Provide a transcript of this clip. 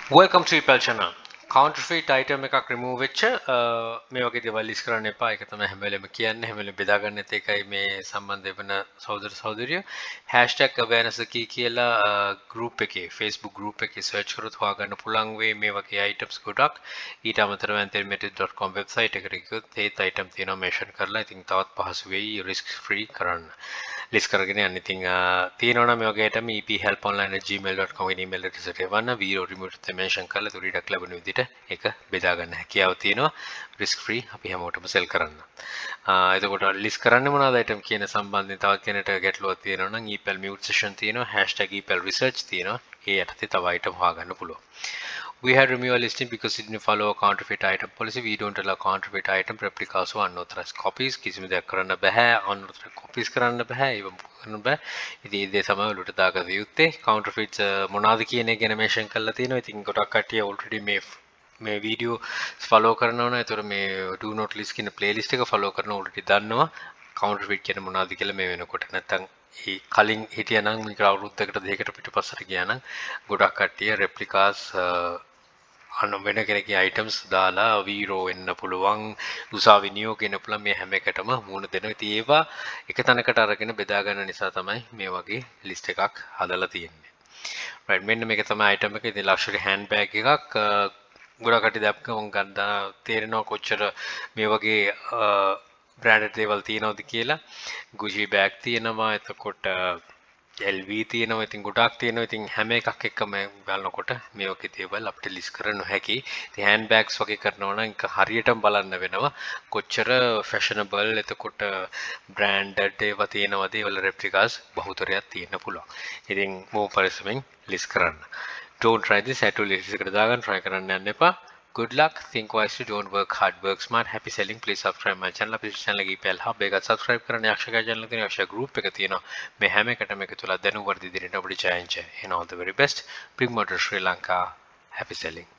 Welcome to epal channel. Counterfeit item එකක් remove වෙච්ච මේ වගේ දේවල් list කරන්න එපා. ඒක තමයි හැම වෙලෙම කියන්නේ. හැම වෙලෙම බෙදා ගන්නත් එකයි මේ සම්බන්ධ වෙන සහෝදර සහෝදරියෝ. #awareness key කියලා group එකේ Facebook group එකේ search කරොත් හොයාගන්න පුළුවන් වෙයි මේ වගේ items ගොඩක්. ඊට අමතරව anthemetics.com website එකට ගියොත් ඒත් item තියෙනවා mention කරලා. ඉතින් තවත් පහසු වෙයි risk free කරන්න. list කරගෙන යන්න. ඉතින් තියෙනවා නම් මේ වගේ item ephelponline@gmail.com වෙන email address එකට එවන්න. video remote mention කරලා තුරීඩක් ලැබෙන විදිහට ඒක බෙදා ගන්න හැකියාව තියෙනවා. risk free අපි හැමෝටම sell කරන්න. එතකොට list කරන්නේ මොනවද item කියන සම්බන්ධයෙන් තවත් කෙනෙක්ට ගැටලුවක් තියෙනවා නම් epal mute session තියෙනවා #epal research තියෙනවා. ඒ යටතේ තව item හොයාගන්න පුළුවන්. We had removed our listing because it didn't follow a counterfeit item policy. We don't allow counterfeit item replicas or unauthorized copies. කිසිම දෙයක් කරන්න බෑ. unauthorized copies කරන්න බෑ. ඒව කරන්න බෑ. ඉතින් ඒ දේ තමයි ඔලුවට දාගත යුත්තේ. counterfeits මොනවාද කියන එක ගැන mention කරලා තියෙනවා. ඉතින් ගොඩක් කට්ටිය already මේ වීඩියෝ follow කරනවා නේද? ඒතර මේ do not list කියන playlist එක follow කරන already දන්නවා. counterfeit කියන මොනවාද කියලා මේ වෙනකොට. නැත්තම් ඒ කලින් හිටියනම් මේක අවුරුද්දකට දෙකකට පිටපස්සට ගියා නම් ගොඩක් කට්ටිය replicas වෙන කෙනෙක්ගේ items දාලා වීරෝ වෙන්න පුළුවන් උසාවි නියෝග වෙන්න පුළුවන් මේ හැම එකටම මුණ දෙනවා. ඉතින් ඒවා එක තැනකට අරගෙන බෙදා ගන්න නිසා තමයි මේ වගේ list එකක් හදලා තියෙන්නේ. right මෙන්න මේක තමයි item එක. ඉතින් luxury handbag එකක් ගොඩක් කට්ටිය දැක්කම ගන්න තේරෙනවා කොච්චර මේ වගේ branded දේවල් තියෙනවද කියලා. Gucci bag තියෙනවා. එතකොට LV තියෙනවා. ඉතින් ගොඩක් තියෙනවා. ඉතින් හැම එකක් එක්කම බලනකොට මේ වගේ දේවල් අපිට list කරන්න හැකි. ඉතින් hand bags වගේ කරනවා නම් ඒක හරියටම බලන්න වෙනවා. කොච්චර fashionable එතකොට branded ඒවා තියෙනවද ඒවල replicas බහුතරයක් තියෙන්න පුළුවන්. ඉතින් මොකක් පරිස්සමෙන් list කරන්න. Don't try this at all. list එකට දාගන්න try කරන්න යන්න එපා. Good luck. Think wisely. Don't work hard. Work smart. Happy selling. Please subscribe my channel. Please channel එක epal hub එක subscribe කරන්න. යක්ෂකා channel එකේ යක්ෂ group එක තියෙනවා. මේ හැම එකටම එකතුලා දැනුම් වර්ධි දිරින්න අපිට challenge. And all the very best. Big Motor Sri Lanka. Happy selling.